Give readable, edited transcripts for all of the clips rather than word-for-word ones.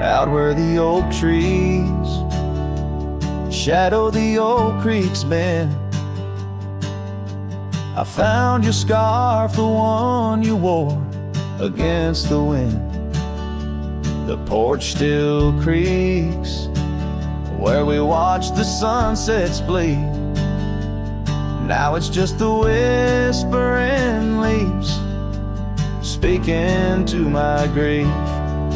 out where the oak trees shadow the old creek's bend. I found your scarf, the one you wore against the wind. The porch still creaks where we watched the sunsets bleed. Now it's just the whispering leaves speaking to my grief.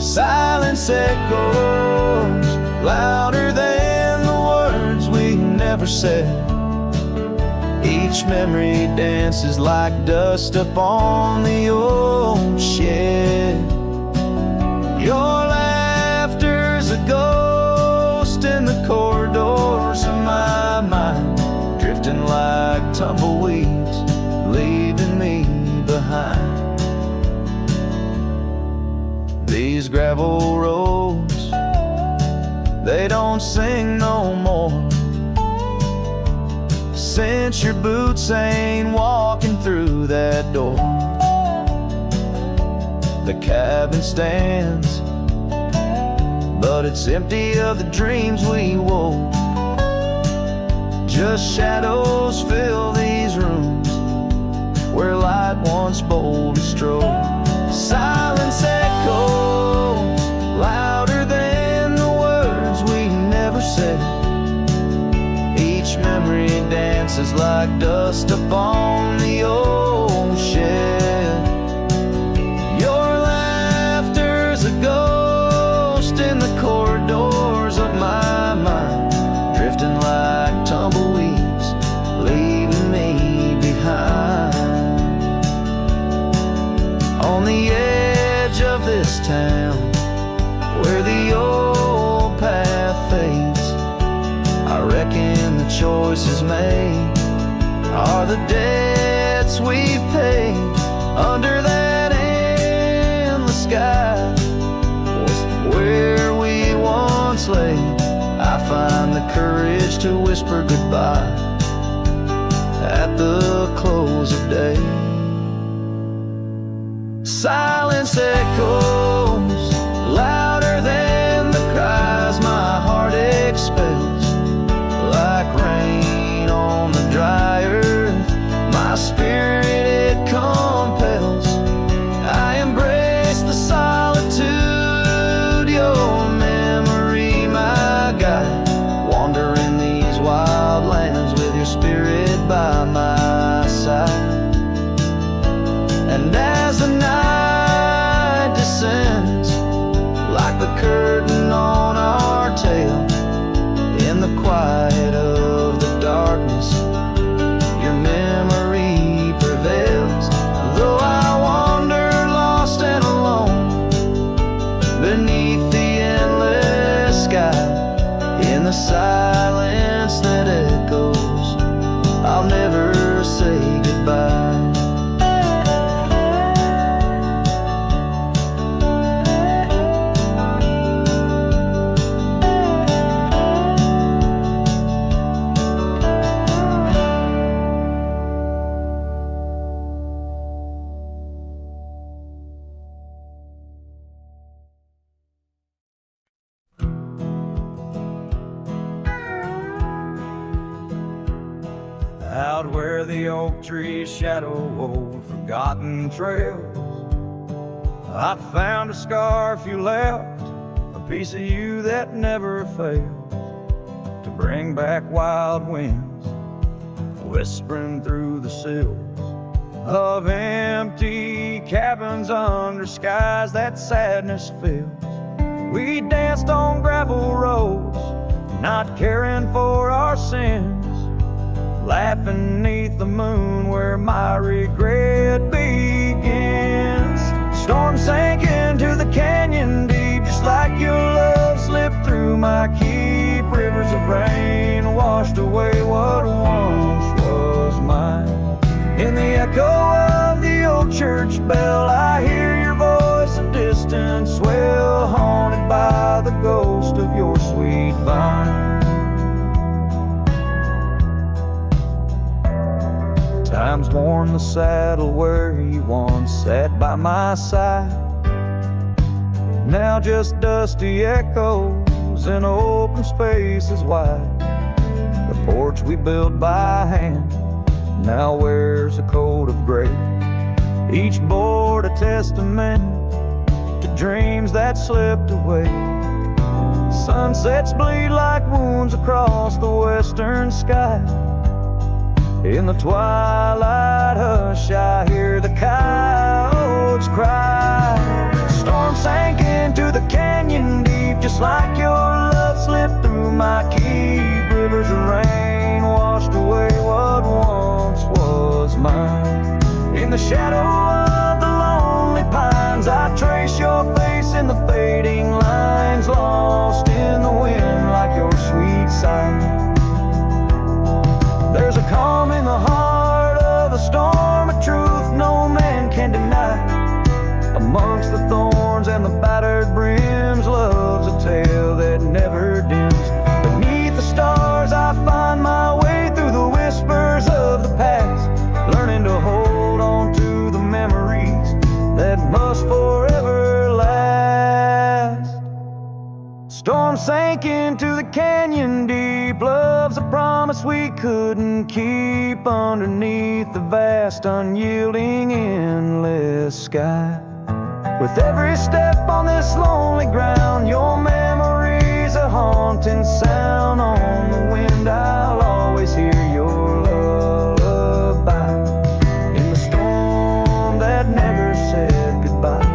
Silence echoes louder than the words we never said. Each memory dances like dust upon the old shed. Your laughter's a ghost in the corridors of my mind, drifting like tumbleweeds, leaving me behind. These gravel roads, they don't sing no more, since your boots ain't walking through that door. The cabin stands, but it's empty of the dreams we wove. Just shadows fill these rooms where light once boldly strode. Silence echoes louder than the words we never said. Each memory dances like dust upon the old shed. Your laughter's a ghost in the corridors of my mind, drifting like tumbleweeds, leaving me behind. On the edge of this town, where the old path fades, I reckon the choices made are the debts we've paid. Under that endless sky was where we once lay. I find the courage to whisper goodbye at the close of day. Silence echoes louder than the cries my heart expels. Like rain on the dry earth, my spirit it compels. I embrace the solitude, your memory my guide. Wandering these wild lands with your spirit by my side. And as the night descends, like the curtain on our tale, in the quiet of the darkness, your memory prevails. Though I wander lost and alone beneath the endless sky, in the silence that echoes, I'll never say goodbye. Out where the oak trees shadow old forgotten trails, I found a scarf you left, a piece of you that never fails to bring back wild winds, whispering through the sills of empty cabins under skies that sadness fills. We danced on gravel roads, not caring for our sins, laughing neath the moon where my regret begins. Storm sank into the canyon deep, just like your love slipped through my keep. Rivers of rain washed away what once was mine. In the echo of the old church bell, I hear your voice, a distant swell, haunted by the ghost of your sweet vine. Time's worn the saddle where you once sat by my side. Now just dusty echoes in open spaces wide. The porch we built by hand now wears a coat of gray. Each board a testament to dreams that slipped away. Sunsets bleed like wounds across the western sky. In the twilight hush I hear the coyotes cry. Storm sank into the canyon deep, just like your love slipped through my keep. Rivers of rain washed away what once was mine. In the shadow of the lonely pines I trace your face in the fading lines, lost in the wind like your sweet sigh. There's a calm in the heart of a storm, a truth no man can deny. Amongst the thorns and the battered brims, love's a tale that never dims. Beneath the stars I find my way through the whispers of the past, learning to hold on to the memories that must forever last. Storm sank into the canyon deep, love's a promise we couldn't keep, underneath the vast unyielding endless sky. With every step on this lonely ground, your memory's a haunting sound. On the wind I'll always hear your lullaby, in the storm that never said goodbye.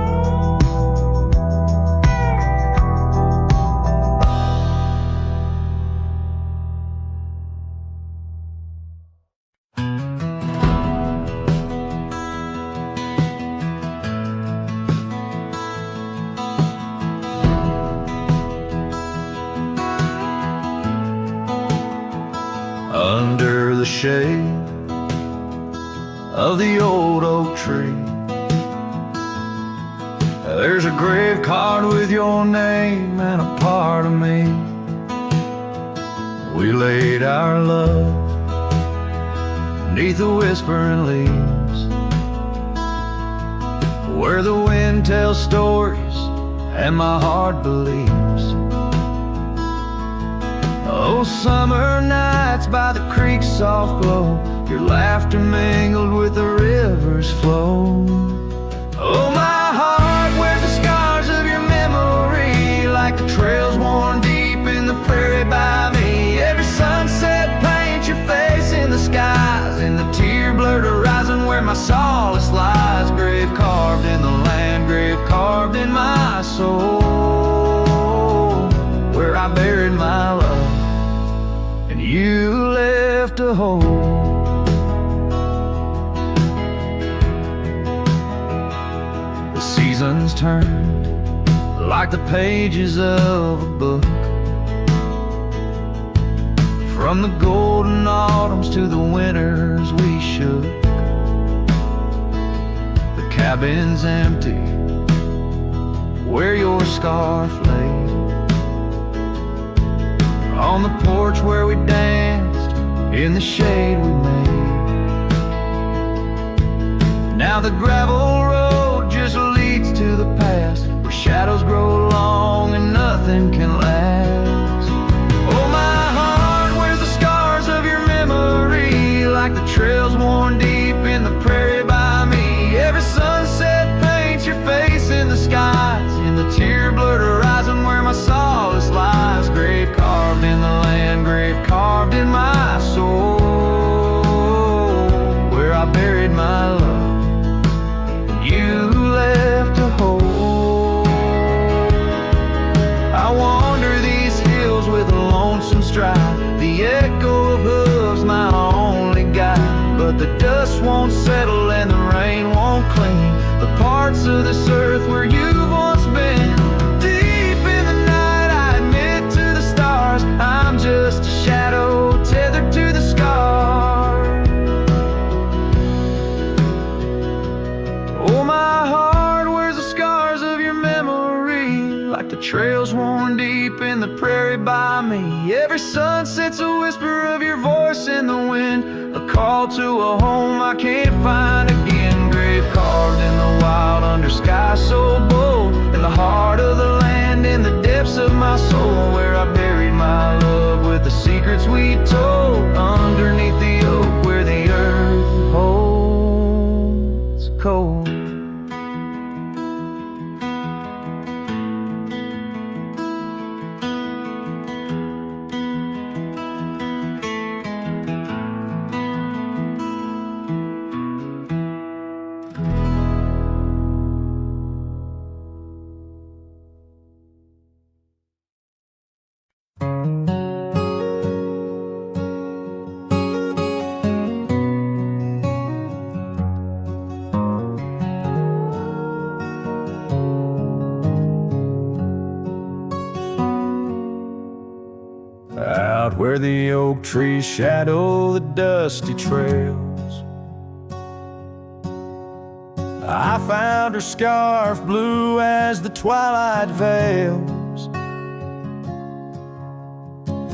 Under the shade of the old oak tree, there's a grave card with your name and a part of me. We laid our love neath the whispering leaves, where the wind tells stories and my heart believes. Oh, summer nights by the creek's soft glow, your laughter mingled with the river's flow. Oh, my heart wears the scars of your memory, like the trails worn deep in the prairie by me. Every sunset paints your face in the skies, in the tear-blurred horizon where my solace lies. Grave carved in the land, grave carved in my soul, where I buried my love and you left a hole. The seasons turned like the pages of a book, from the golden autumns to the winters we shook. The cabin's empty where your scarf lay, on the porch where we danced in the shade we made. Now the gravel road just leads to the past, where shadows grow long and nothing can last. Oh, my heart wears the scars of your memory, like the trails worn deep in the prairie by me. Every sunset paints your face in the skies, in the tear-blurred horizon where my solace lies. Grave carved in the land, grave carved in my soul, where I buried my love and you left a hole. I wander these hills with a lonesome stride, the echo of hooves my only guide. But the dust won't settle and the rain won't clean the parts of this earth where you've once been. Deep in the night I admit to the stars, I'm just a shadow tethered to the scar. Oh, my heart wears the scars of your memory, like the trails worn deep in the prairie by me. Every sunset's a whisper of your voice in the wind, a call to a home I can't find again. Grave grave carved in the wild under sky so bold, in the heart of the land, in the depths of my soul, where I buried my love with the secrets we told, underneath the oak where the earth holds cold. Out where the oak trees shadow the dusty trails, I found her scarf blue as the twilight veils.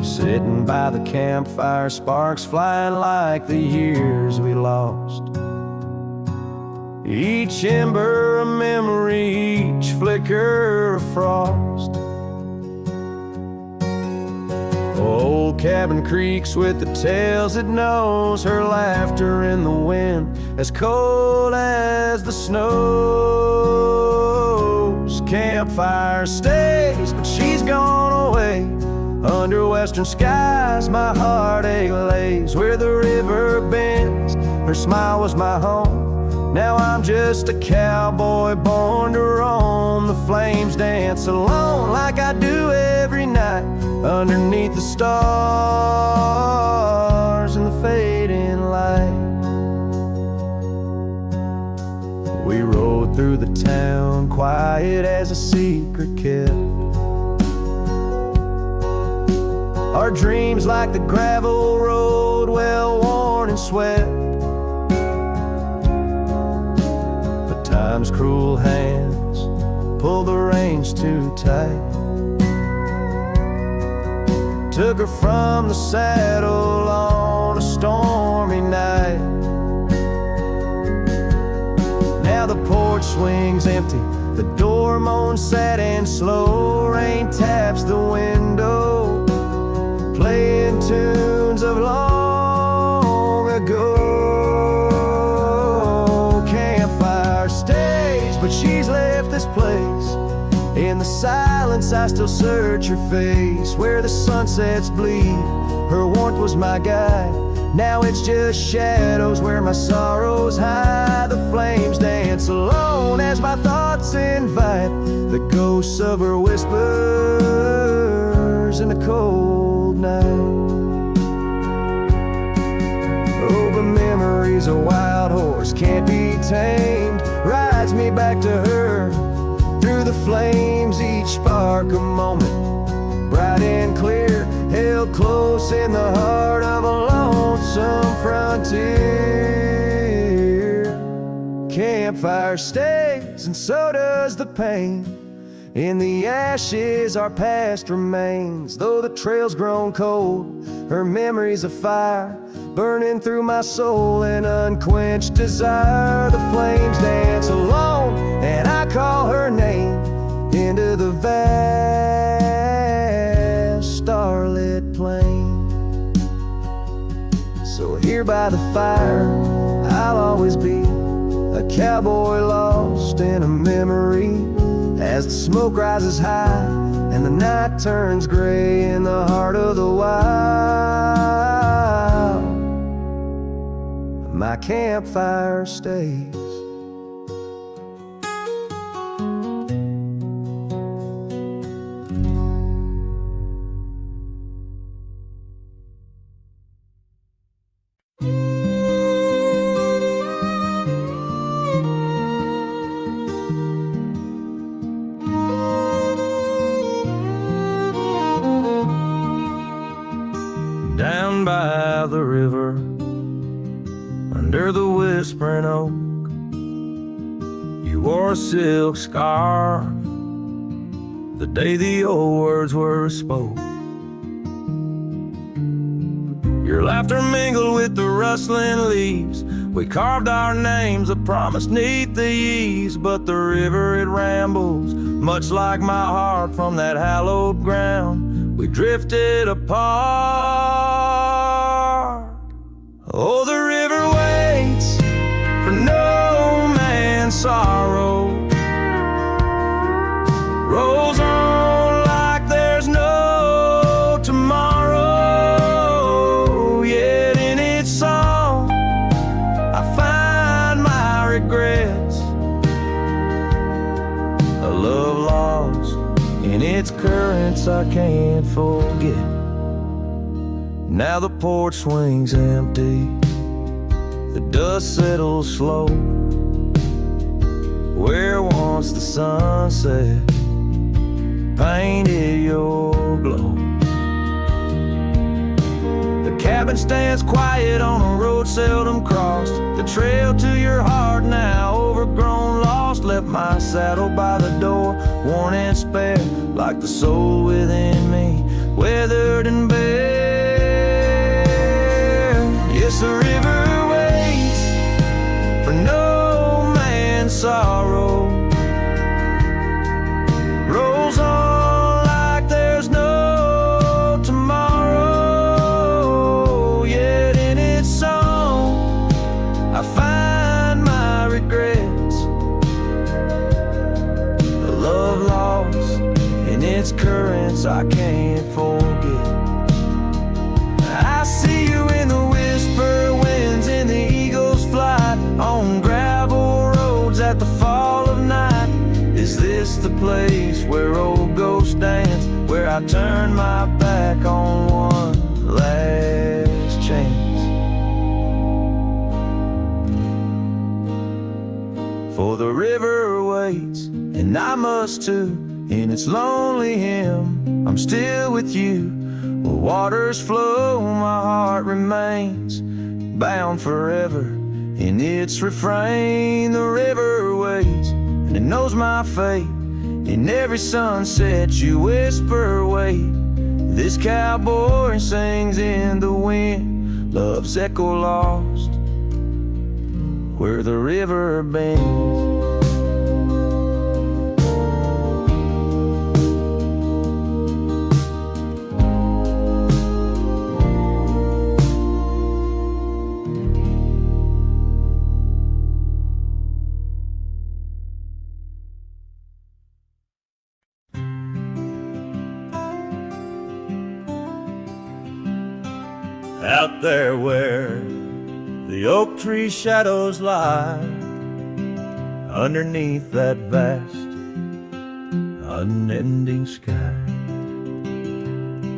Sitting by the campfire, sparks flying like the years we lost. Each ember a memory, each flicker a frost. Old cabin creaks with the tales it knows, her laughter in the wind as cold as the snows. Campfire stays, but she's gone away. Under western skies my heartache lays, where the river bends, her smile was my home. Now I'm just a cowboy born to roam. The flames dance alone like I do every night, underneath the stars and the fading light. We rode through the town, quiet as a secret kept. Our dreams like the gravel road, well worn and swept. But time's cruel hands pulled the reins too tight, took her from the saddle on a stormy night. Now the porch swings empty, the door moans sad and slow. Rain taps the window, playing tunes of long ago. Campfire stays, but she's left this place. In the silence I still search her face, where the sunsets bleed, her warmth was my guide. Now it's just shadows where my sorrows hide. The flames dance alone as my thoughts invite the ghosts of her whispers in the cold night. Oh, but memory's a wild horse, can't be tamed, rides me back to her through the flames, each spark a moment, bright and clear, held close in the heart of a lonesome frontier. Campfire stays, and so does the pain. In the ashes our past remains, though the trail's grown cold, her memory's a fire, burning through my soul in unquenched desire. The flames dance alone, and I call her name into the vast starlit plain. So here by the fire I'll always be, a cowboy lost in a memory. As the smoke rises high and the night turns gray in the heart of the wild, my campfire stays. Down by the river, under the whispering oak, you wore a silk scarf the day the old words were spoke. Your laughter mingled with the rustling leaves, We carved our names, a promise neath the eaves, but the river it rambles, much like my heart from that hallowed ground. We drifted apart. Oh, the river waits for no man's sorrow, rolls on like there's no tomorrow. Yet in its song I find my regrets, a love lost in its currents I can't forget. Now the porch swings empty, the dust settles slow, where once the sunset painted your glow. The cabin stands quiet on a road seldom crossed, the trail to your heart now overgrown, lost. Left my saddle by the door, worn and spare, like the soul within me, weathered and bare. Yes, the river waits for no man's sorrow, rolls on like there's no tomorrow. Yet in its song I find my regrets, a love lost in its currents I can't forget. I see you in the whisper winds, in the eagle's flight, on gravel roads at the fall of night. Is this the place where old ghosts dance, where I turn my back on one last chance? For the river waits, and I must too, in its lonely hymn. I'm still with you, where waters flow, my heart remains bound forever in its refrain. The river waits, and it knows my fate. In every sunset you whisper, wait. This cowboy sings in the wind, love's echo lost where the river bends. Out there where the oak tree shadows lie, underneath that vast, unending sky,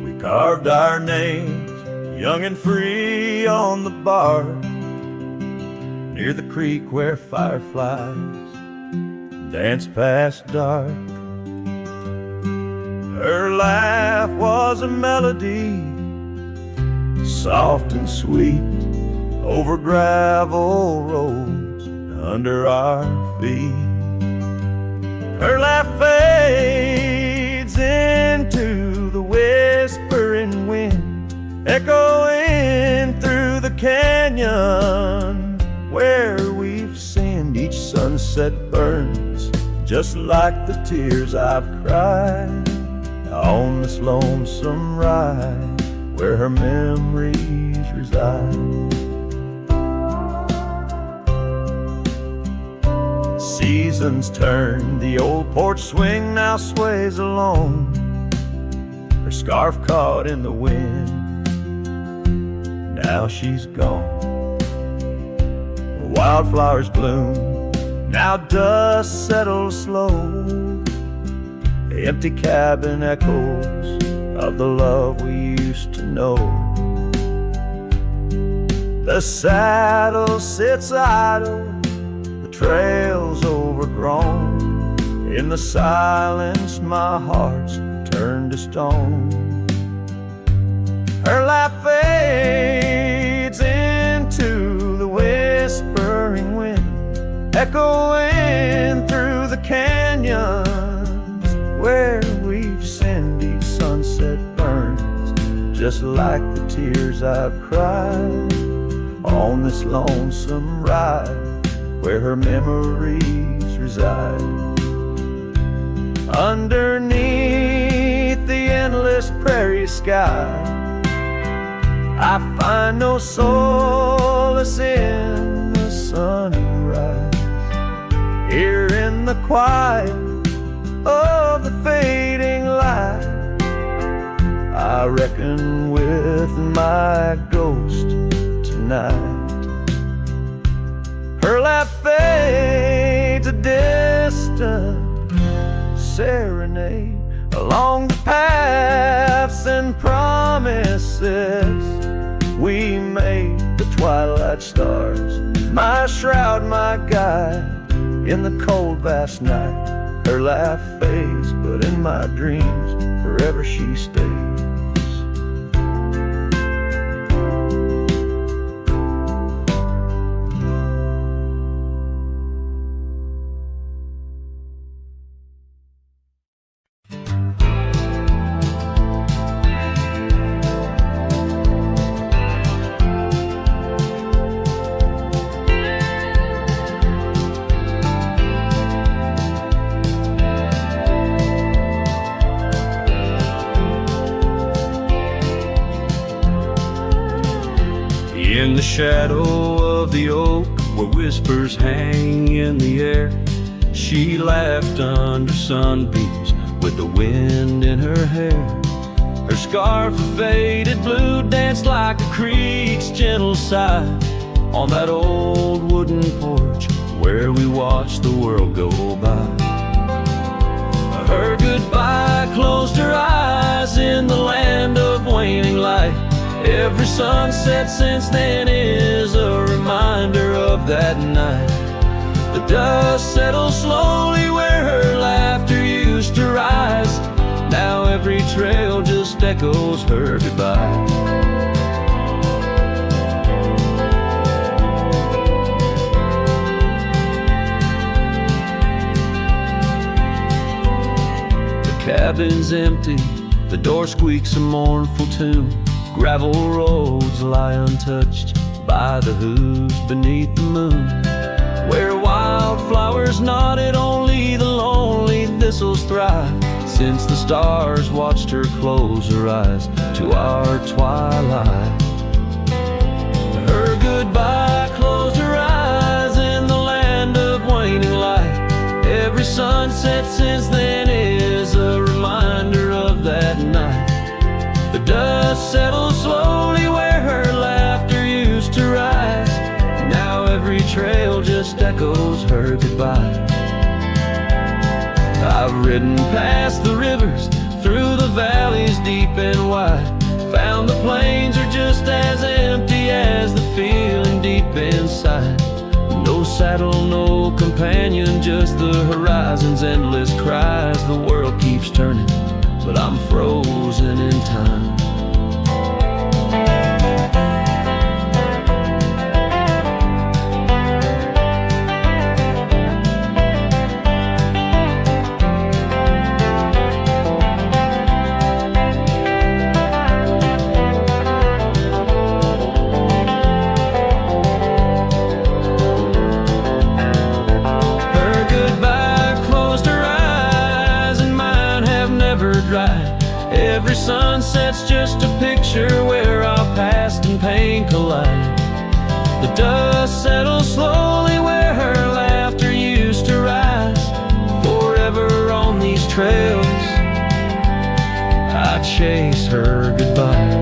we carved our names, young and free, on the bar, near the creek where fireflies dance past dark. Her laugh was a melody, soft and sweet, over gravel roads under our feet. Her laugh fades into the whispering wind, echoing through the canyon where we've sinned. Each sunset burns just like the tears I've cried on this lonesome ride where her memories reside. Seasons turn, the old porch swing now sways alone, her scarf caught in the wind, now she's gone. Wildflowers bloom, now dust settles slow, the empty cabin echoes of the love we used to know. The saddle sits idle, the trail's overgrown, in the silence my heart's turned to stone. Her laugh fades into the whispering wind, echoing through the canyons where we've sinned. Each sunset burns just like the tears I've cried on this lonesome ride where her memories reside. Underneath the endless prairie sky, I find no solace in the sunrise. Here in the quiet of the fading light, I reckon with my ghost tonight. Her laugh fades a distant serenade along the paths and promises we made. The twilight stars, my shroud, my guide in the cold vast night. Her laugh fades, but in my dreams forever she stays. In the shadow of the oak, where whispers hang in the air, she laughed under sunbeams with the wind in her hair. Her scarf of faded blue danced like a creek's gentle sigh on that old wooden porch where we watched the world go by. Her goodbye closed her eyes in the land of waning light. Every sunset since then is a reminder of that night. The dust settles slowly where her laughter used to rise. Now every trail just echoes her goodbye. The cabin's empty, the door squeaks a mournful tune. Gravel roads lie untouched by the hooves beneath the moon. Where wildflowers nodded, only the lonely thistles thrive. Since the stars watched her close her eyes to our twilight. Her goodbye closed her eyes in the land of waning light. Every sunset since then is a reminder of that night. The dust settles slowly where her laughter used to rise. Now every trail just echoes her goodbye. I've ridden past the rivers, through the valleys deep and wide. Found the plains are just as empty as the feeling deep inside. No saddle, no companion, just the horizon's endless cries. The world keeps turning, but I'm frozen in time. Every sunset's just a picture where our past and pain collide. The dust settles slowly where her laughter used to rise. Forever on these trails, I chase her goodbye.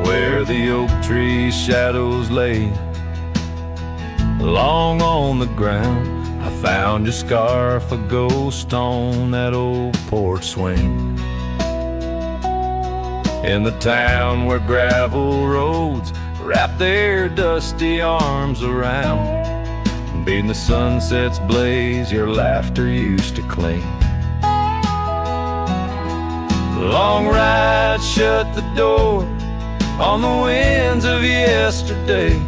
Where the oak tree shadows lay, Long on the ground, I found your scarf, a ghost on that old porch swing. In the town where gravel roads wrap their dusty arms around, beating the sunset's blaze, your laughter used to cling. Long ride shut the door on the winds of yesterday,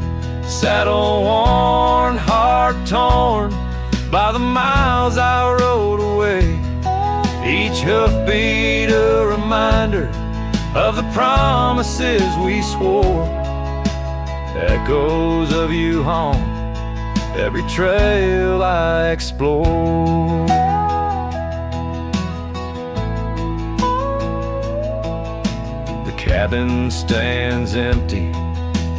saddle worn, heart torn by the miles I rode away. Each hoofbeat a reminder of the promises we swore, echoes of you haunt every trail I explore. The cabin stands empty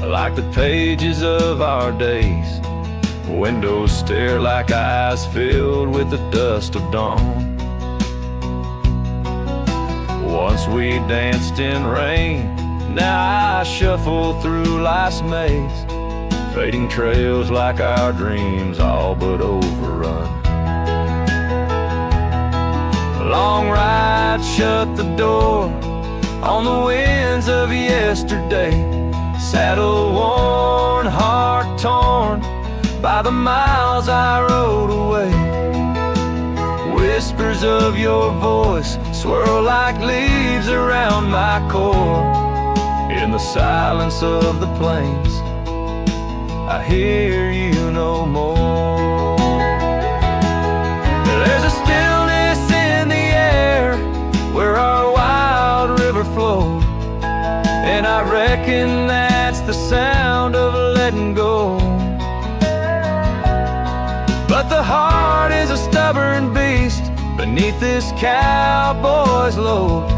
like the pages of our days. Windows stare like eyes filled with the dust of dawn. Once we danced in rain, now I shuffle through life's maze, fading trails like our dreams all but overrun. Long ride shut the door on the winds of yesterday, saddle worn, heart torn by the miles I rode away. Whispers of your voice swirl like leaves around my core. In the silence of the plains, I hear you no more. There's a stillness in the air where our wild river flowed, and I reckon that's the sound of letting go. But the heart is a stubborn beast beneath this cowboy's load.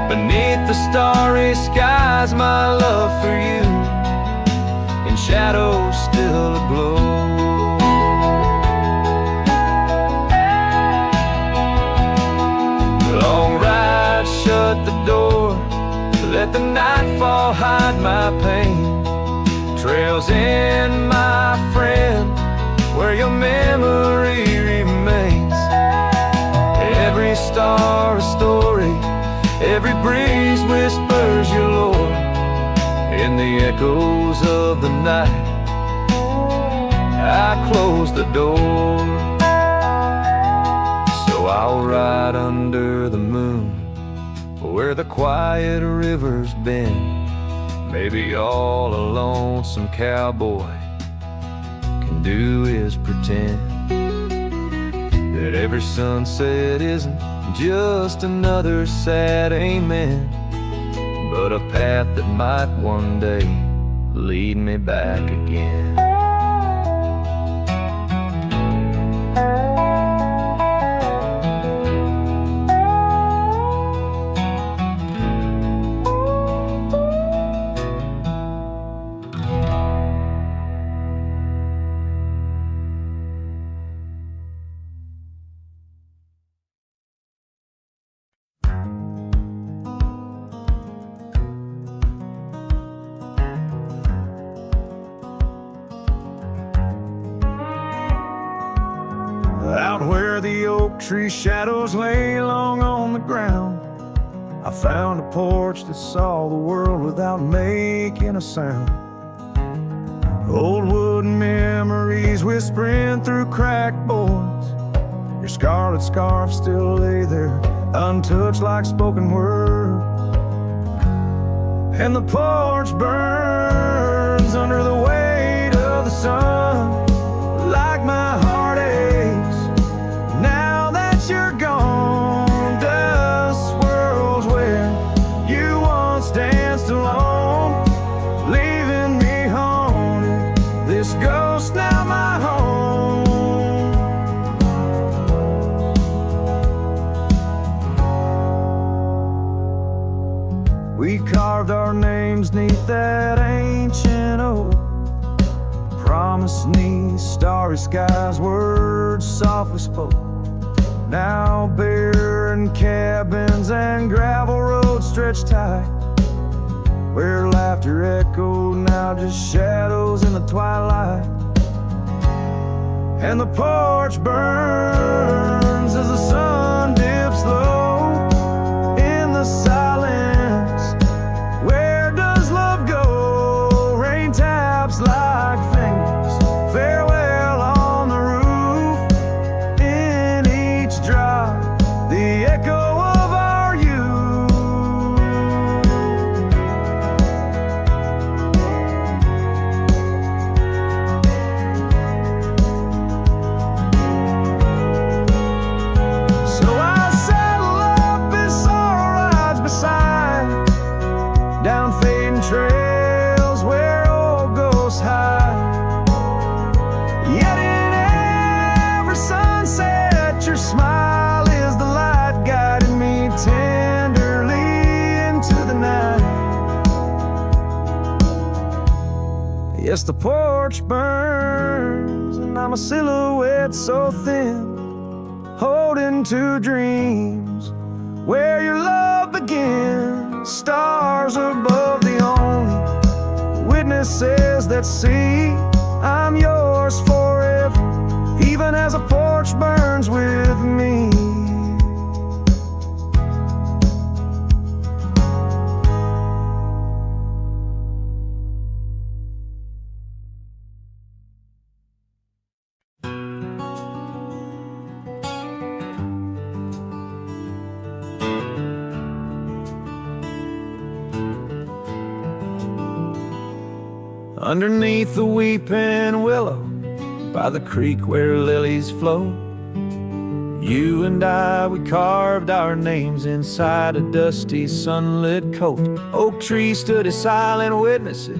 Beneath the starry skies, my love for you in shadows still aglow. Long ride shut the door, let the nightfall hide my pain. Trails in, my friend, where your memory remains. Every star a story, every breeze whispers your lore. In the echoes of the night, I close the door. So I'll ride under the moon, where the quiet river's been. Maybe all a lonesome cowboy can do is pretend that every sunset isn't just another sad amen, but a path that might one day lead me back again. Out where the oak tree shadows lay long on the ground, I found a porch that saw the world without making a sound. Old wooden memories whispering through cracked boards. Your scarlet scarf still lay there, untouched like spoken word. And the porch burns under the weight of the sun, like my heart aches now that you're gone. Dust swirls where you once danced alone, leaving me haunted. This ghost now my home. We carved our names neath that ancient oak, promised 'neath starry skies, words softly spoke. Now barren cabins and gravel roads stretch tight, where laughter echoed, now just shadows in the twilight. And the porch burns as the sun dips low in the silence. Where does love go? Rain taps like fingers, farewell on the roof. In each drop, the echo of our youth. So I saddle up as sorrow rides beside, down fading trails where old ghosts hide. Yet in every sunset, your smile is the light guiding me tenderly into the night. Yes, the porch burns, and I'm a silhouette so thin, holding to dreams where your love begins. Stars above, the only witnesses that see I'm yours forever, even as a porch burns with me. Underneath the weeping willow, by the creek where lilies flow, you and I, we carved our names inside a dusty sunlit coat. Oak trees stood as silent witnesses,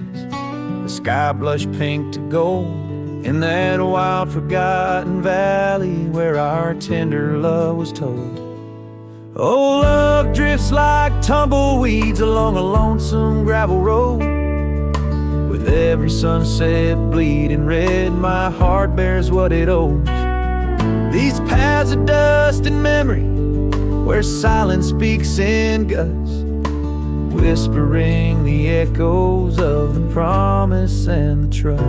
the sky blushed pink to gold, in that wild forgotten valley where our tender love was told. Oh, love drifts like tumbleweeds along a lonesome gravel road. With every sunset bleeding red, my heart bears what it owes. These paths of dust and memory, where silence speaks in gusts, whispering the echoes of the promise and the trust.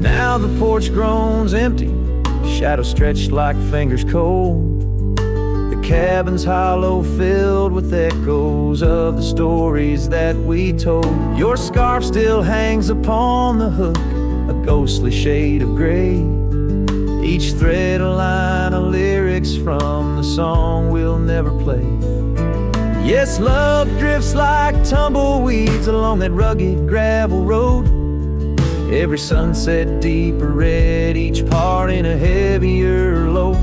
Now the porch groans empty, shadows stretched like fingers cold. The cabin's hollow, filled with echoes of the stories that we told. Your scarf still hangs upon the hook, a ghostly shade of gray, each thread a line of lyrics from the song we'll never play. Yes, love drifts like tumbleweeds along that rugged gravel road, every sunset deeper red, each part in a heavier load.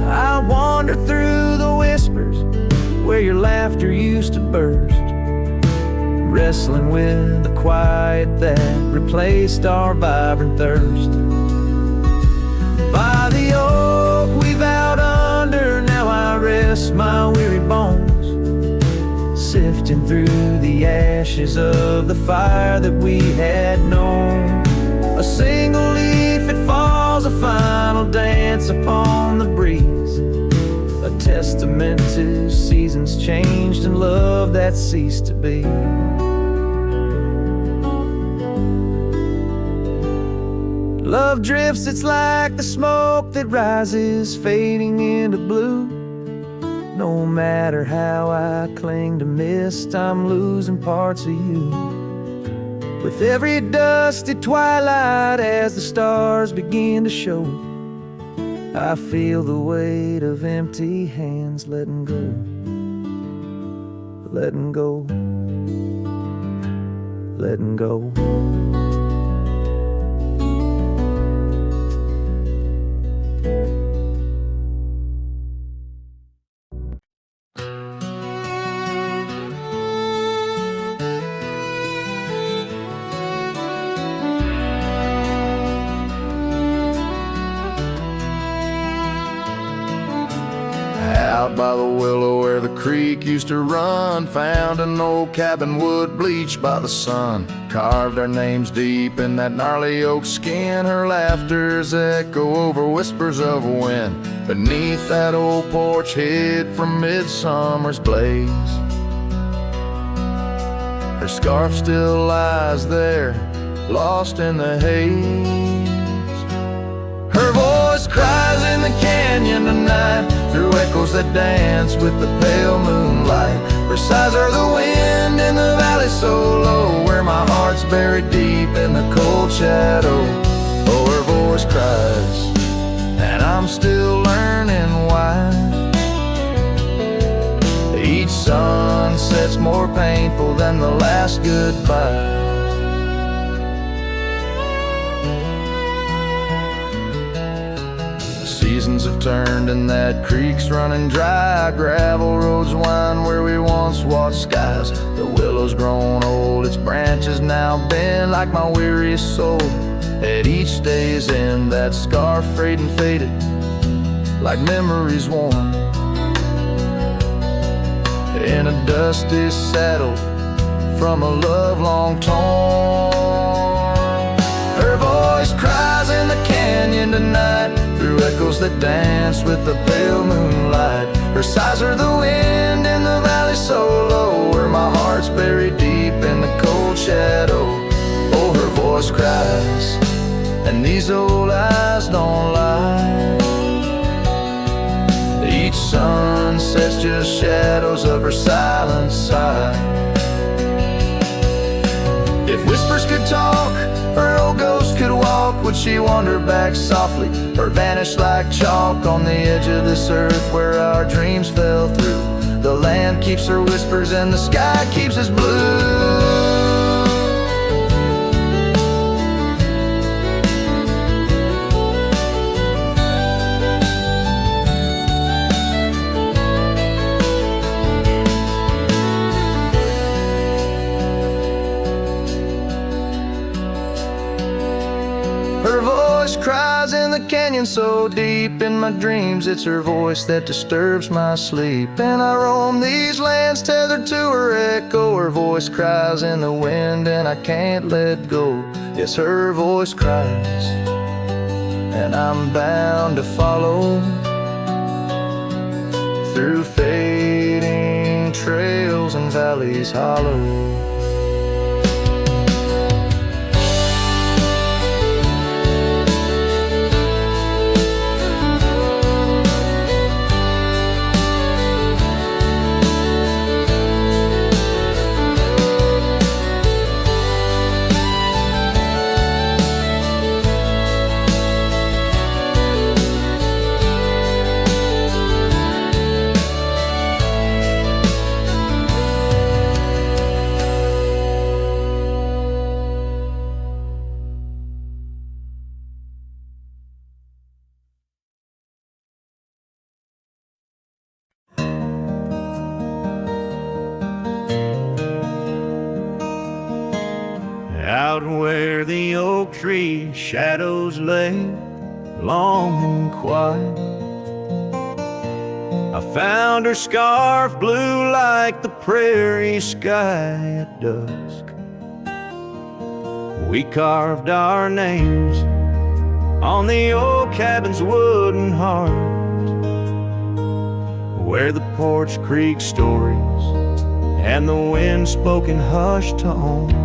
I wander through the whispers where your laughter used to burst, wrestling with the quiet that replaced our vibrant thirst. By the oak we vowed under, now I rest my weary bones, sifting through the ashes of the fire that we had known. A single leaf, it falls, a final dance upon the breeze, a testament to seasons changed and love that ceased to be. Love drifts, it's like the smoke that rises, fading into blue. No matter how I cling to mist, I'm losing parts of you. With every dusty twilight, as the stars begin to show, I feel the weight of empty hands letting go, letting go, letting go. Out by the willow where the creek used to run, found an old cabin wood bleached by the sun. Carved our names deep in that gnarly oak skin. Her laughter's echo over whispers of wind. Beneath that old porch hid from midsummer's blaze. Her scarf still lies there, lost in the haze. Her voice cries in the canyon tonight, through echoes that dance with the pale moonlight. Her sighs are the wind in the valley so low, where my heart's buried deep in the cold shadow. Oh, her voice cries, and I'm still learning why. Each sunset's more painful than the last goodbye. Seasons have turned and that creek's running dry. Gravel roads wind where we once watched skies. The willow's grown old, its branches now bend like my weariest soul. At each day's end, that scarf frayed and faded like memories worn. In a dusty saddle from a love long torn. Her voice cries in the canyon tonight, through echoes that dance with the pale moonlight. Her sighs are the wind in the valley so low, where my heart's buried deep in the cold shadow. Oh, her voice cries, and these old eyes don't lie. Each sunset's just shadows of her silent sigh. If whispers could talk, her old ghost could walk, would she wander back softly, or vanish like chalk on the edge of this earth where our dreams fell through? The land keeps her whispers and the sky keeps us blue. Her voice cries in the canyon so deep in my dreams. It's her voice that disturbs my sleep. And I roam these lands tethered to her echo. Her voice cries in the wind and I can't let go. Yes, her voice cries, and I'm bound to follow through fading trails and valleys hollow. Out where the oak tree shadows lay, long and quiet, I found her scarf blue like the prairie sky at dusk. We carved our names on the old cabin's wooden heart, where the porch creek stories and the wind spoke in hushed tones.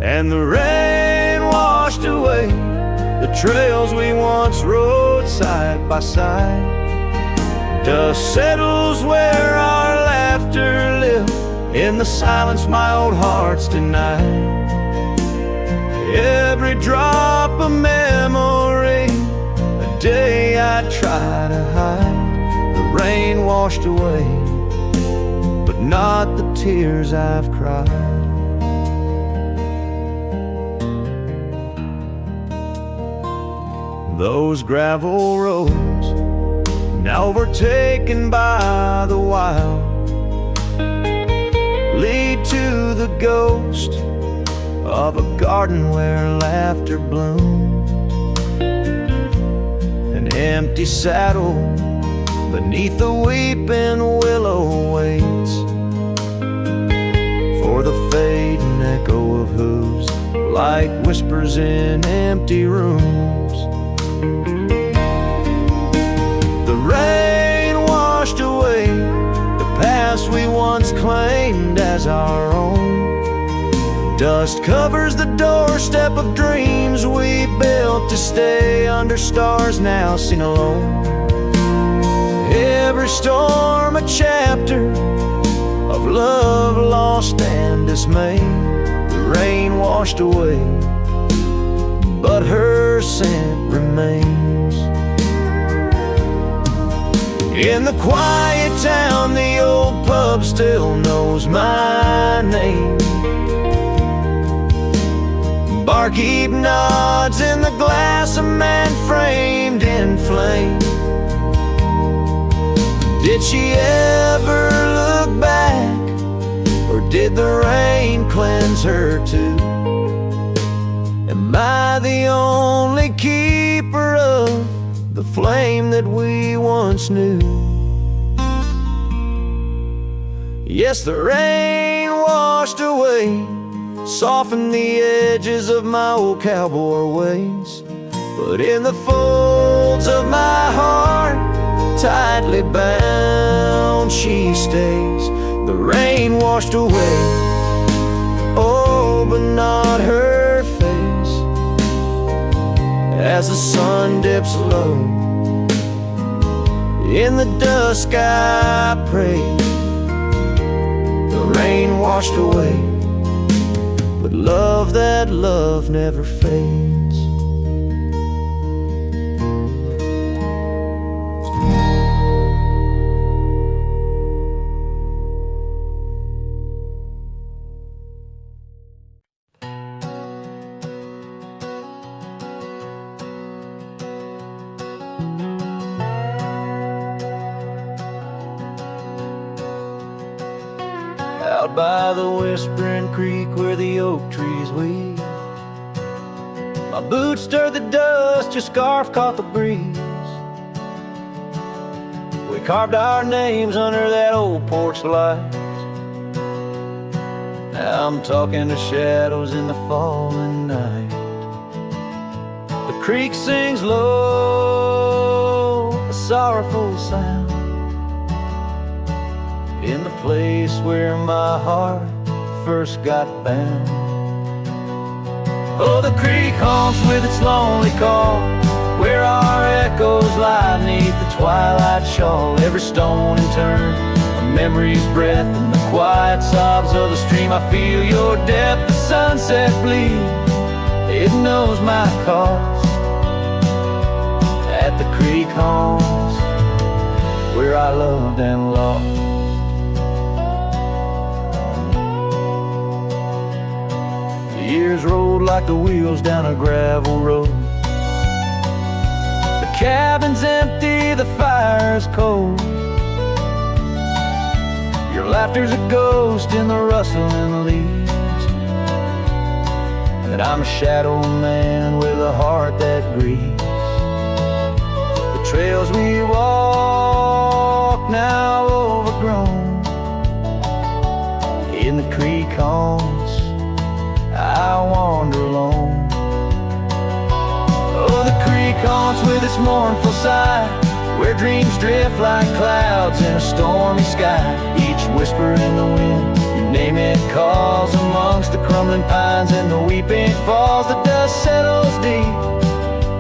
And the rain washed away the trails we once rode side by side. Dust settles where our laughter lived, in the silence my old heart's denied. Every drop a memory, a day I try to hide. The rain washed away, but not the tears I've cried. Those gravel roads, now overtaken by the wild, lead to the ghost of a garden where laughter bloomed. An empty saddle beneath the weeping willow waits for the fading echo of hooves, like whispers in empty rooms. The rain washed away the past we once claimed as our own. Dust covers the doorstep of dreams we built to stay under stars now seen alone. Every storm a chapter of love lost and dismay. The rain washed away, but her scent remains. In the quiet town, the old pub still knows my name. Barkeep nods in the glass, a man framed in flame. Did she ever look back, or did the rain cleanse her too? Am I the only keeper of the flame that we once knew? Yes, the rain washed away, softened the edges of my old cowboy ways, but in the folds of my heart, tightly bound she stays. The rain washed away, oh, but not her face. As the sun dips low in the dusk, I pray. The rain washed away, but love, that love never fades. Out by the whispering creek where the oak trees weep, my boots stirred the dust, your scarf caught the breeze. We carved our names under that old porch light. Now I'm talking to shadows in the falling night. The creek sings low, a sorrowful sound, in the place where my heart first got bound. Oh, the creek haunts with its lonely call, where our echoes lie beneath the twilight shawl. Every stone and turn, a memory's breath, and the quiet sobs of the stream. I feel your depth, the sunset bleed, it knows my cost. At the creek haunts, where I loved and lost. Years rolled like the wheels down a gravel road. The cabin's empty, the fire's cold. Your laughter's a ghost in the rustling leaves, and I'm a shadow man with a heart that grieves. The trails we walk now overgrown, in the creek haunts I wander alone. Oh, the creek haunts with its mournful sigh, where dreams drift like clouds in a stormy sky. Each whisper in the wind, you name it, calls amongst the crumbling pines and the weeping falls. The dust settles deep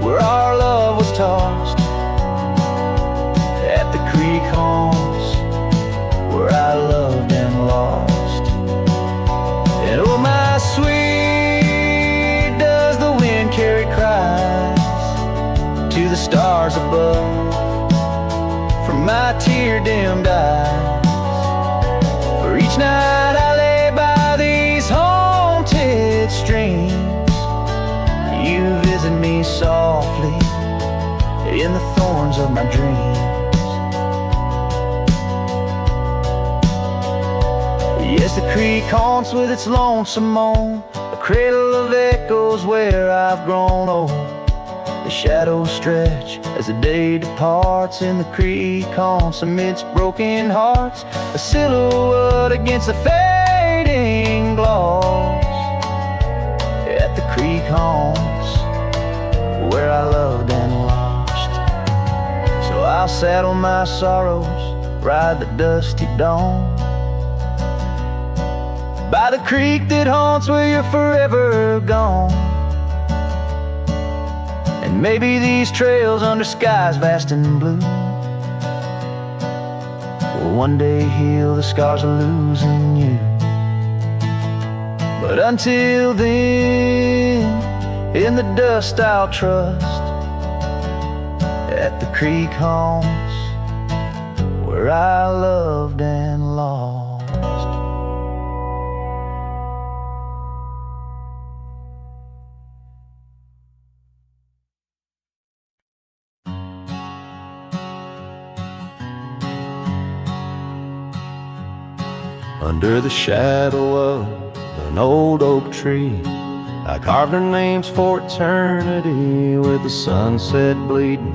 where our love was tossed. At the creek haunts, where I loved and lost. And oh, my sweet, does the wind carry cries to the stars above from my tear-dimmed eyes? For each night I lay by these haunted streams, you visit me softly in the thorns of my dreams. Yes, the creek haunts with its lonesome moan, a cradle of echoes where I've grown old. The shadows stretch as the day departs, and the creek haunts amidst broken hearts, a silhouette against the fading gloss. At the creek haunts where I loved and lost. So I'll saddle my sorrows, ride the dusty dawn by the creek that haunts where you're forever gone. And maybe these trails under skies vast and blue will one day heal the scars of losing you. But until then, in the dust I'll trust. At the creek haunts where I loved and lost. Under the shadow of an old oak tree, I carved our names for eternity, with the sunset bleeding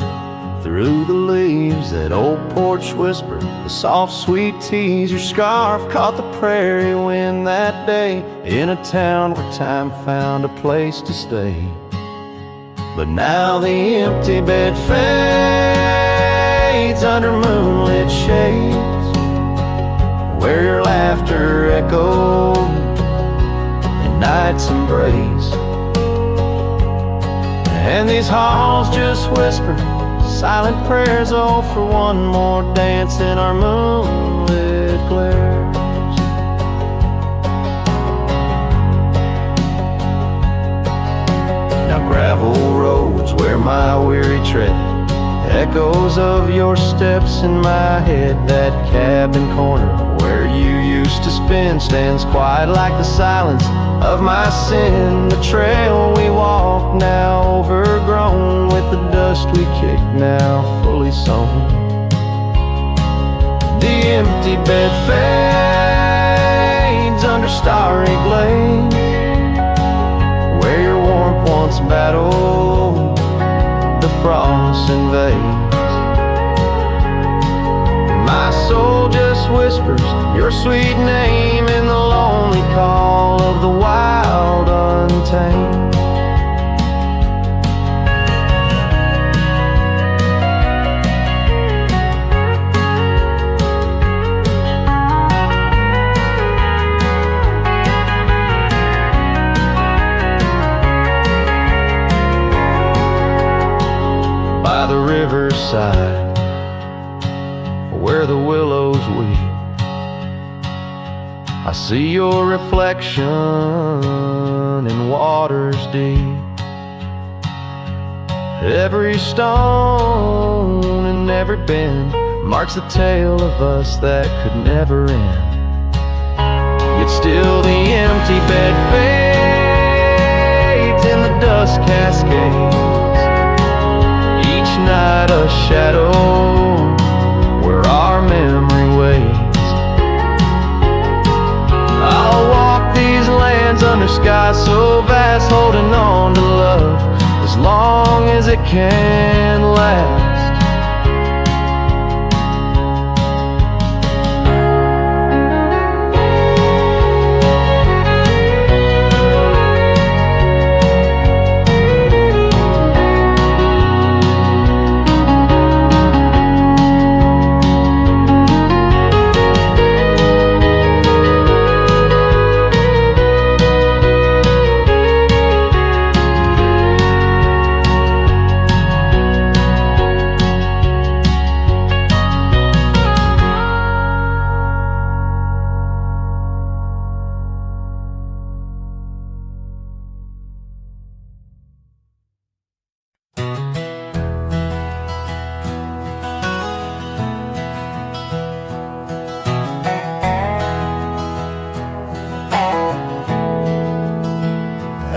through the leaves. That old porch whispered the soft sweet tease. Your scarf caught the prairie wind that day, in a town where time found a place to stay. But now the empty bed fades under moonlit shades, where your laughter echoed in night's embrace. And these halls just whisper silent prayers, oh, for one more dance in our moonlit glares. Now gravel roads where my weary tread, echoes of your steps in my head. That cabin corner where you used to spend stands quiet like the silence of my sin. The trail we walk now overgrown, with the dust we kick now fully sown. The empty bed fades under starry glade, where your warmth once battled the frost invades. My soul just whispers your sweet name in the lonely call of the wild untamed. By the riverside where the willows weep, I see your reflection in waters deep. Every stone and every bend marks the tale of us that could never end. Yet still the empty bed fades in the dust cascades, each night a shadow where our memory waits. I'll walk these lands under skies so vast, holding on to love as long as it can last.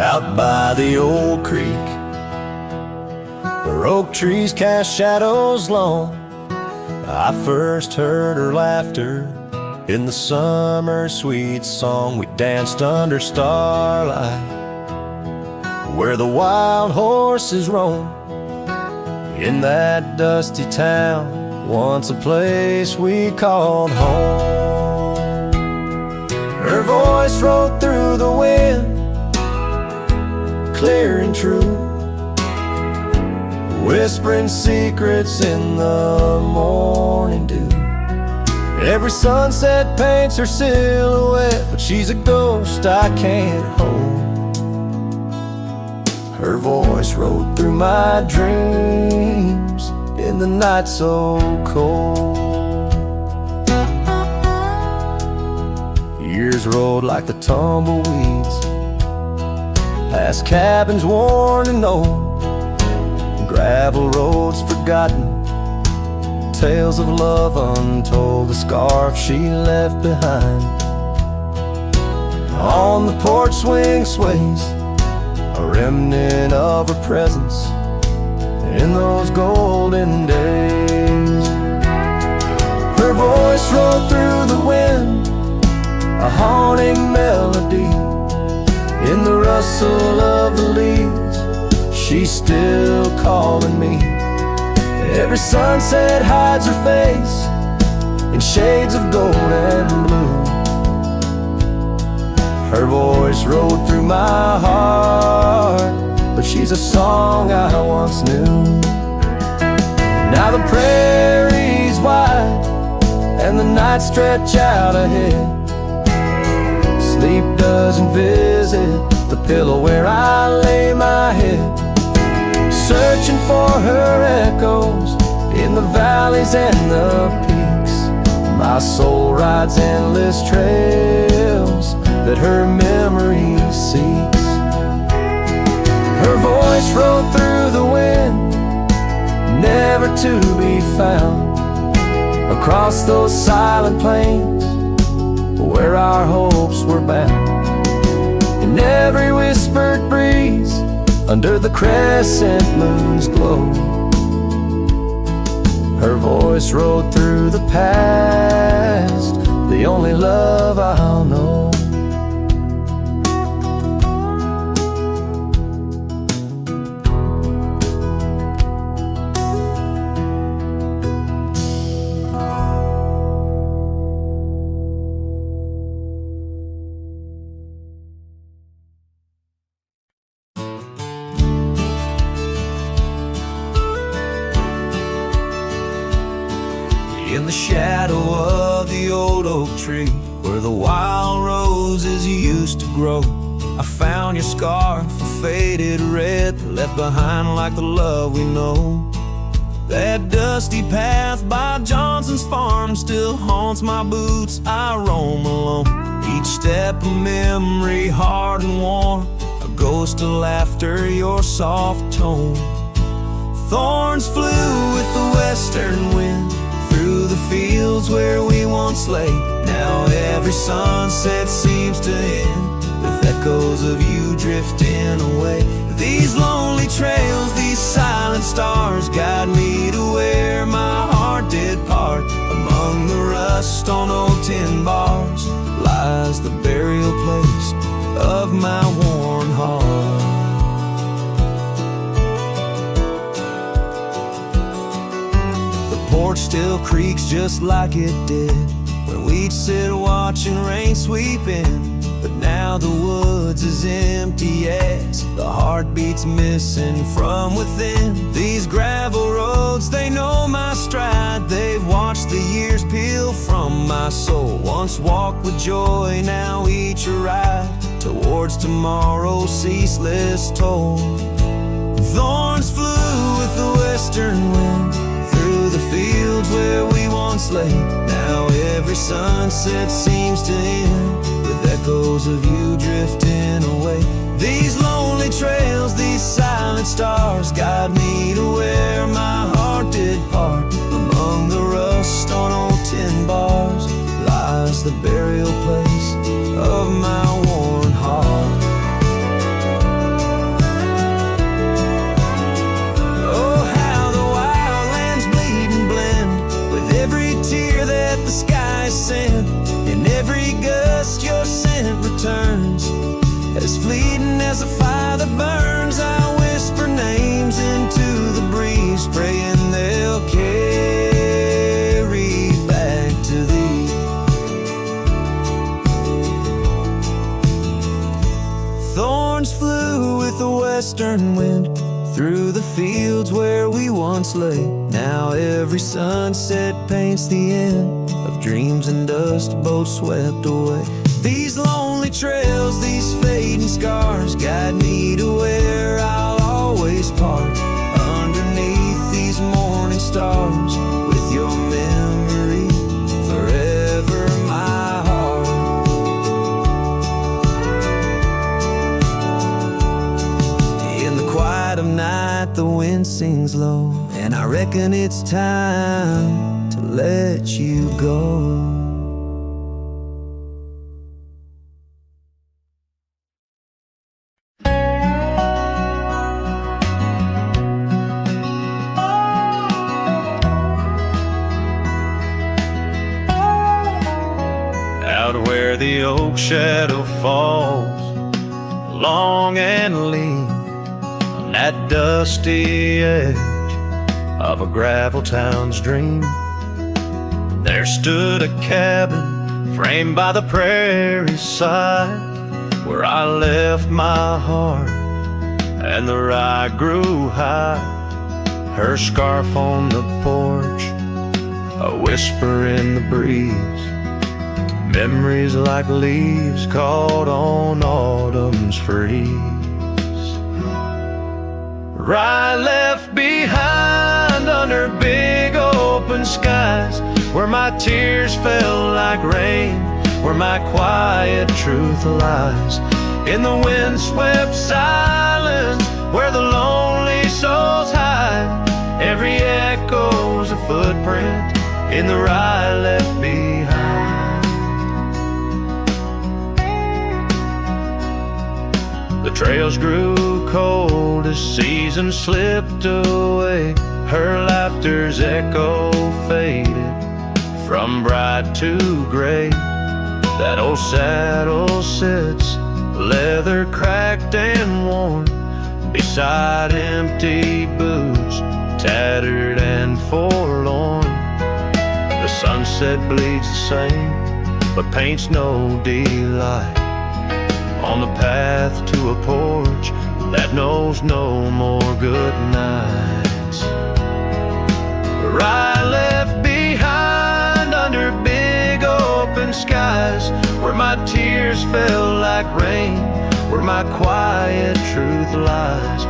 Out by the old creek, where oak trees cast shadows long, I first heard her laughter in the summer sweet song. We danced under starlight where the wild horses roam, In that dusty town, once a place we called home. Her voice rolled through the wind, clear and true, whispering secrets in the morning dew. Every sunset paints her silhouette, but she's a ghost I can't hold. Her voice rode through my dreams in the night so cold. Years rolled like the tumbleweeds, past cabins worn and old, gravel roads forgotten, tales of love untold, the scarf she left behind. On the porch swing sways a remnant of her presence in those golden days. Her voice rolled through the wind, a haunting melody. In the rustle of the leaves, she's still calling me. Every sunset hides her face in shades of gold and blue. Her voice rode through my heart, but she's a song I once knew. Now the prairie's wide and the nights stretch out ahead. Sleep doesn't visit the pillow where I lay my head, searching for her echoes in the valleys and the peaks. My soul rides endless trails that her memory seeks. Her voice rode through the wind, never to be found, across those silent plains where our hopes were bound. In every whispered breeze, under the crescent moon's glow, her voice rode through the past, the only love I'll know. In the shadow of the old oak tree, where the wild roses used to grow, I found your scarf, a faded red, left behind like the love we know. That dusty path by Johnson's farm still haunts my boots, I roam alone. Each step a memory, hard and warm, a ghost of laughter, your soft tone. Thorns flew with the western wind through the fields where we once lay. Now every sunset seems to end with echoes of you drifting away. These lonely trails, these silent stars, guide me to where my heart did part. Among the rust on old tin bars lies the burial place of my worn heart. Porch still creaks just like it did when we'd sit watching rain sweep in. But now the woods is empty as the heartbeat's missing from within. These gravel roads, they know my stride, they've watched the years peel from my soul. Once walked with joy, now each a ride towards tomorrow's ceaseless toll. Thorns flew with the western wind through the fields where we once lay. Now every sunset seems to end with echoes of you drifting away. These lonely trails, these silent stars, guide me to where my heart did part. Among the rust on old tin bars lies the burial place of my worn heart. The sky sent, in every gust your scent returns, as fleeting as a fire that burns. I whisper names into the breeze, pray Every sunset paints the end of dreams and dust, both swept away. These lonely trails, these fading scars, guide me to where I'll always park. Underneath these morning stars, with your memory forever in my heart. In the quiet of night, the wind sings low, and I reckon it's time to let you go. Out where the oak shadow falls, long and lean, on that dusty edge of a gravel town's dream, there stood a cabin framed by the prairie side, where I left my heart and the rye grew high. Her scarf on the porch, a whisper in the breeze, memories like leaves caught on autumn's freeze. Rye left behind under big open skies, where my tears fell like rain, where my quiet truth lies. In the windswept silence, where the lonely souls hide, every echo's a footprint in the rye left behind. The trails grew cold as season slipped away. Her laughter's echo faded from bright to gray. That old saddle sits, leather cracked and worn, beside empty boots, tattered and forlorn. The sunset bleeds the same, but paints no delight on the path to a porch that knows no more good nights. Rye left behind under big open skies, where my tears fell like rain, where my quiet truth lies.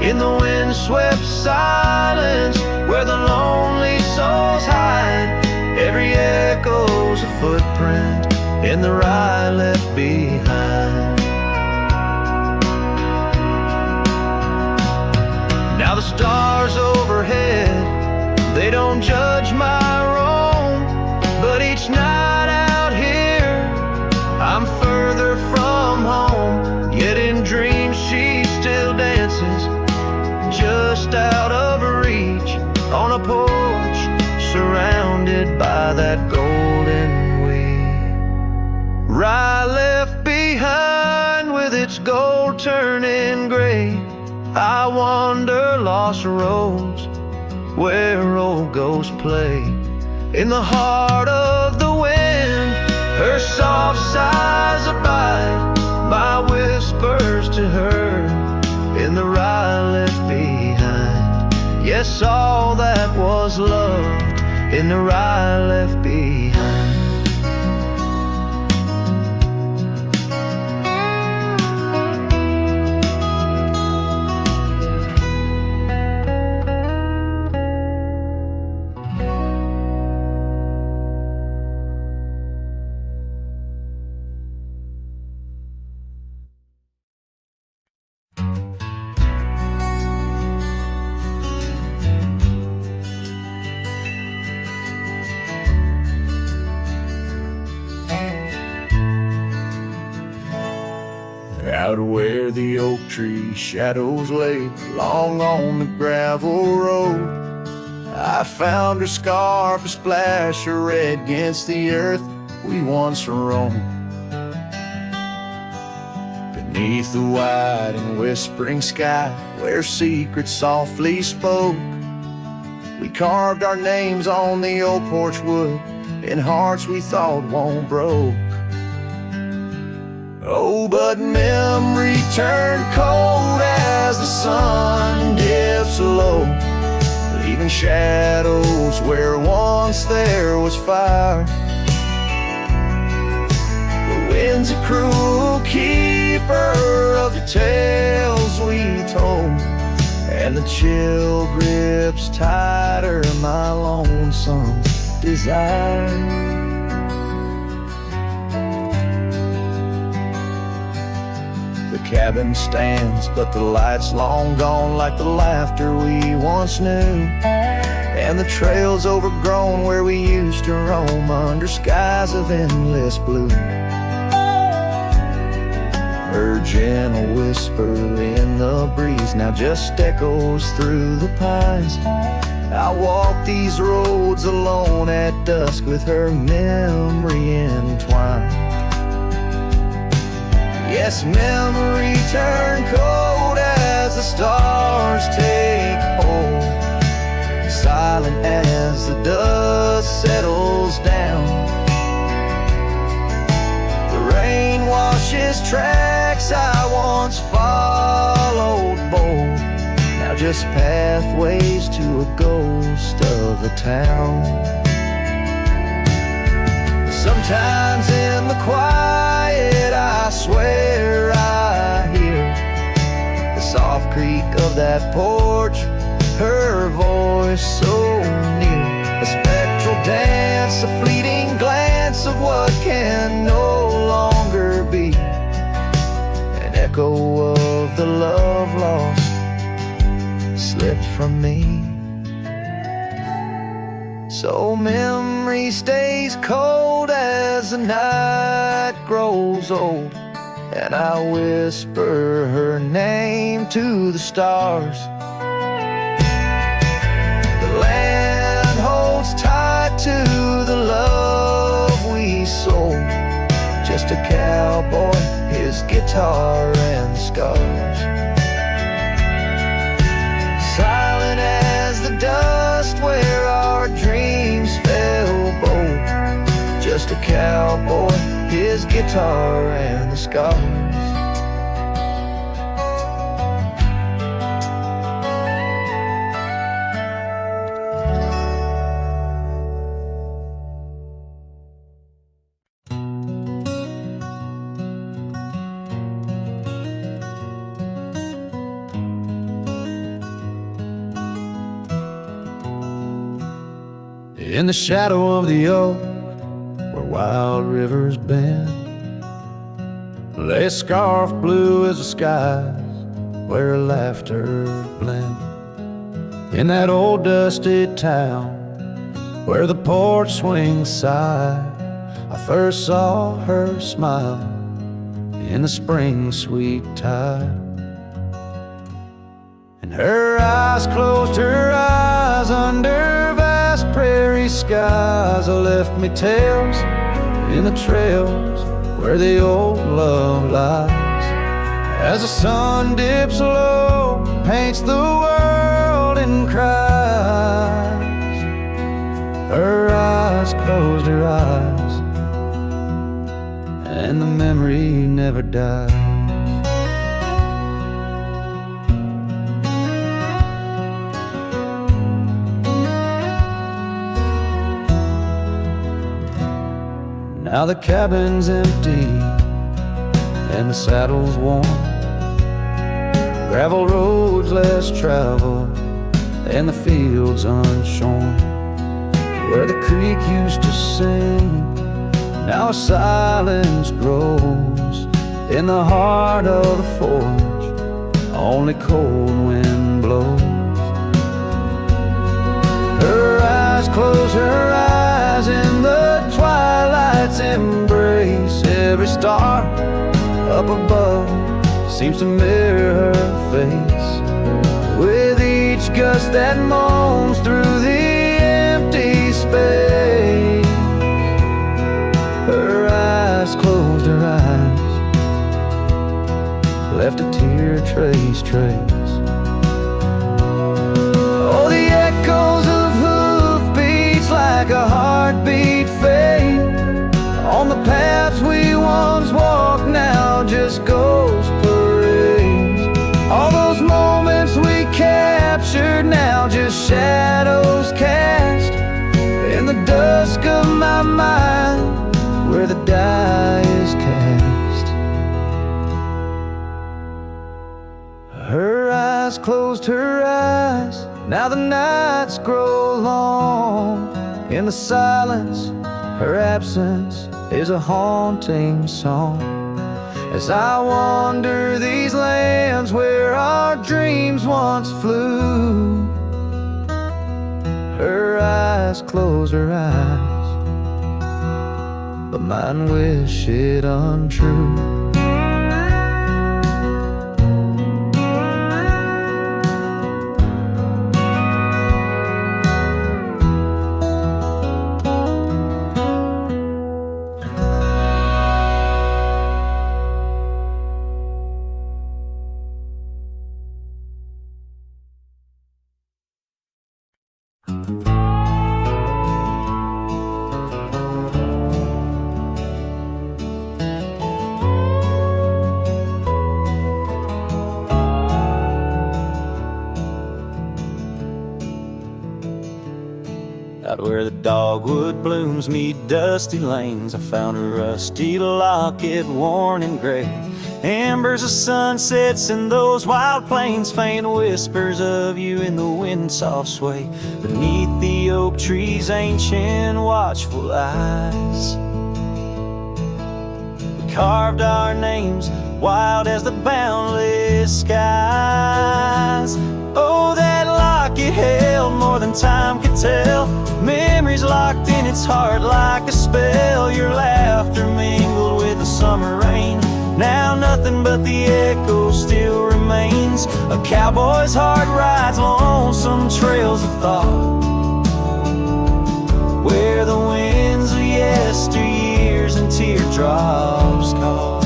In the windswept silence, where the lonely souls hide, every echo's a footprint in the rye left behind. Now the stars overhead, they don't judge my wrong, but each night out here, I'm further from home. Yet in dreams she still dances, just out of reach, on a porch, surrounded by that golden wheat. Rye left behind with its gold turning gray, I wander lost roads where old ghosts play. In the heart of the wind, her soft sighs abide, my whispers to her in the rye left behind. Yes, all that was loved in the rye left behind. Out where the oak tree shadows lay long on the gravel road, I found her scarf, a splash of red against the earth we once roamed. Beneath the wide and whispering sky, where secrets softly spoke, we carved our names on the old porch wood in hearts we thought won't broke. Oh, but memory turned cold as the sun dips low, leaving shadows where there was fire. The wind's a cruel keeper of the tales we told, and the chill grips tighter my lonesome desire. The cabin stands, but the light's long gone, like the laughter we once knew, and the trail's overgrown where we used to roam under skies of endless blue. Her gentle whisper in the breeze now just echoes through the pines. I walk these roads alone at dusk with her memory entwined. Yes, memory turned cold as the stars take hold, silent as the dust settles down. The rain washes tracks I once followed bold, now just pathways to a ghost of a town. Sometimes in the quiet I swear I hear the soft creak of that porch, her voice so near, a spectral dance, a fleeting glance of what can no longer be, an echo of the love lost slipped from me. So memory stays cold as the night grows old, and I whisper her name to the stars. The land holds tight to the love we sold, just a cowboy, his guitar and scars. Silent as the dust where our dreams fell bold, just a cowboy, his guitar and the scars. In the shadow of the oak, where wild rivers bend, lay a scarf blue as the skies, where laughter blend. In that old dusty town, where the porch swings sigh, I first saw her smile in the spring sweet tide. And her eyes closed, her eyes under vast prairie skies, left me tales in the trails where the old love lies. As the sun dips low, paints the world in cries, her eyes closed, her eyes, and the memory never dies. Now the cabin's empty and the saddle's worn, gravel roads less traveled and the fields unshorn. Where the creek used to sing, now silence grows in the heart of the forge, only cold wind blows. Her eyes close, her eyes in the twilight's embrace. Every star up above seems to mirror her face, with each gust that moans through the empty space. Her eyes closed, her eyes left a tear trace. Oh, the echoes of hoofbeats like a heartbeat fade on the paths we once walked, now just ghost parades. All those moments we captured, now just shadows cast in the dust my mind where the die is cast. Her eyes closed her eyes, now the nights grow long. In the silence, her absence is a haunting song. As I wander these lands where our dreams once flew, her eyes close her eyes, but mine wish it untrue. Out where the dogwood blooms meet dusty lanes, I found a rusty locket worn and gray. Embers of sunsets in those wild plains, faint whispers of you in the wind's soft sway. Beneath the oak trees, ancient watchful eyes, we carved our names wild as the boundless skies. Oh, that locket held more than time could tell, memories locked in its heart like a spell. Your laughter mingled with the summer rain, now nothing but the echo still remains. A cowboy's heart rides lonesome trails of thought, where the winds of yesteryears and teardrops caught.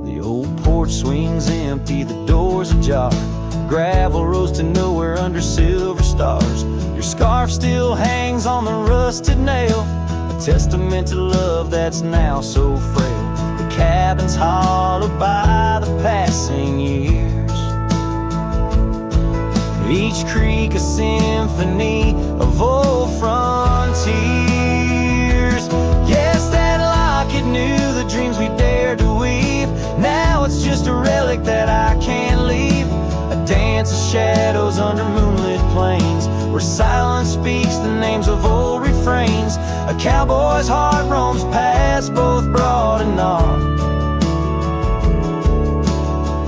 The old porch swings empty, the doors ajar, gravel rose to nowhere under silver stars. Your scarf still hangs on the rusted nail, a testament to love that's now so frail. The cabin's hollowed by the passing years, each creek a symphony of old frontiers. Yes, that locket knew the dreams we dared to weave, now it's just a relic that I can't leave. A dance of shadows under moonlit plains, where silence speaks the names of old refrains. A cowboy's heart roams past both broad and narrow,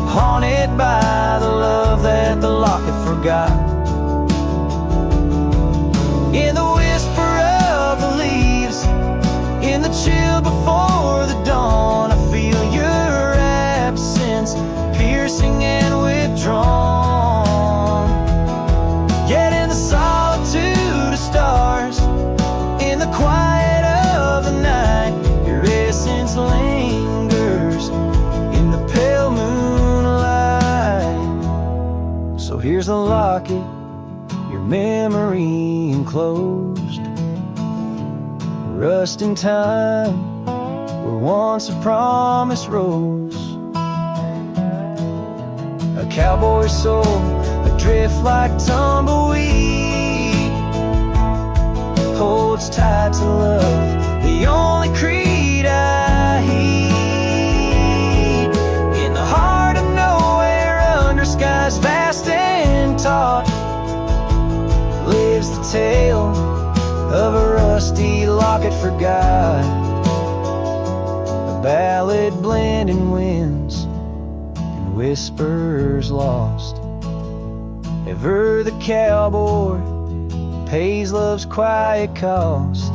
haunted by the love that the locket forgot. In the whisper of the leaves, in the chill before the dawn, I feel your absence, piercing and withdrawn. Yet in the solitude of stars, in the quiet of the night, your essence lingers in the pale moonlight. So here's the locket, your memory enclosed, rust in time where once a promise rose. A cowboy's soul, adrift like tumbleweed, holds tight to love, the only creed I heed. In the heart of nowhere, under skies vast and taut, lives the tale of a rusty locket forgot, a ballad blending winds and whispers lost. Ever the cowboy pays love's quiet cost,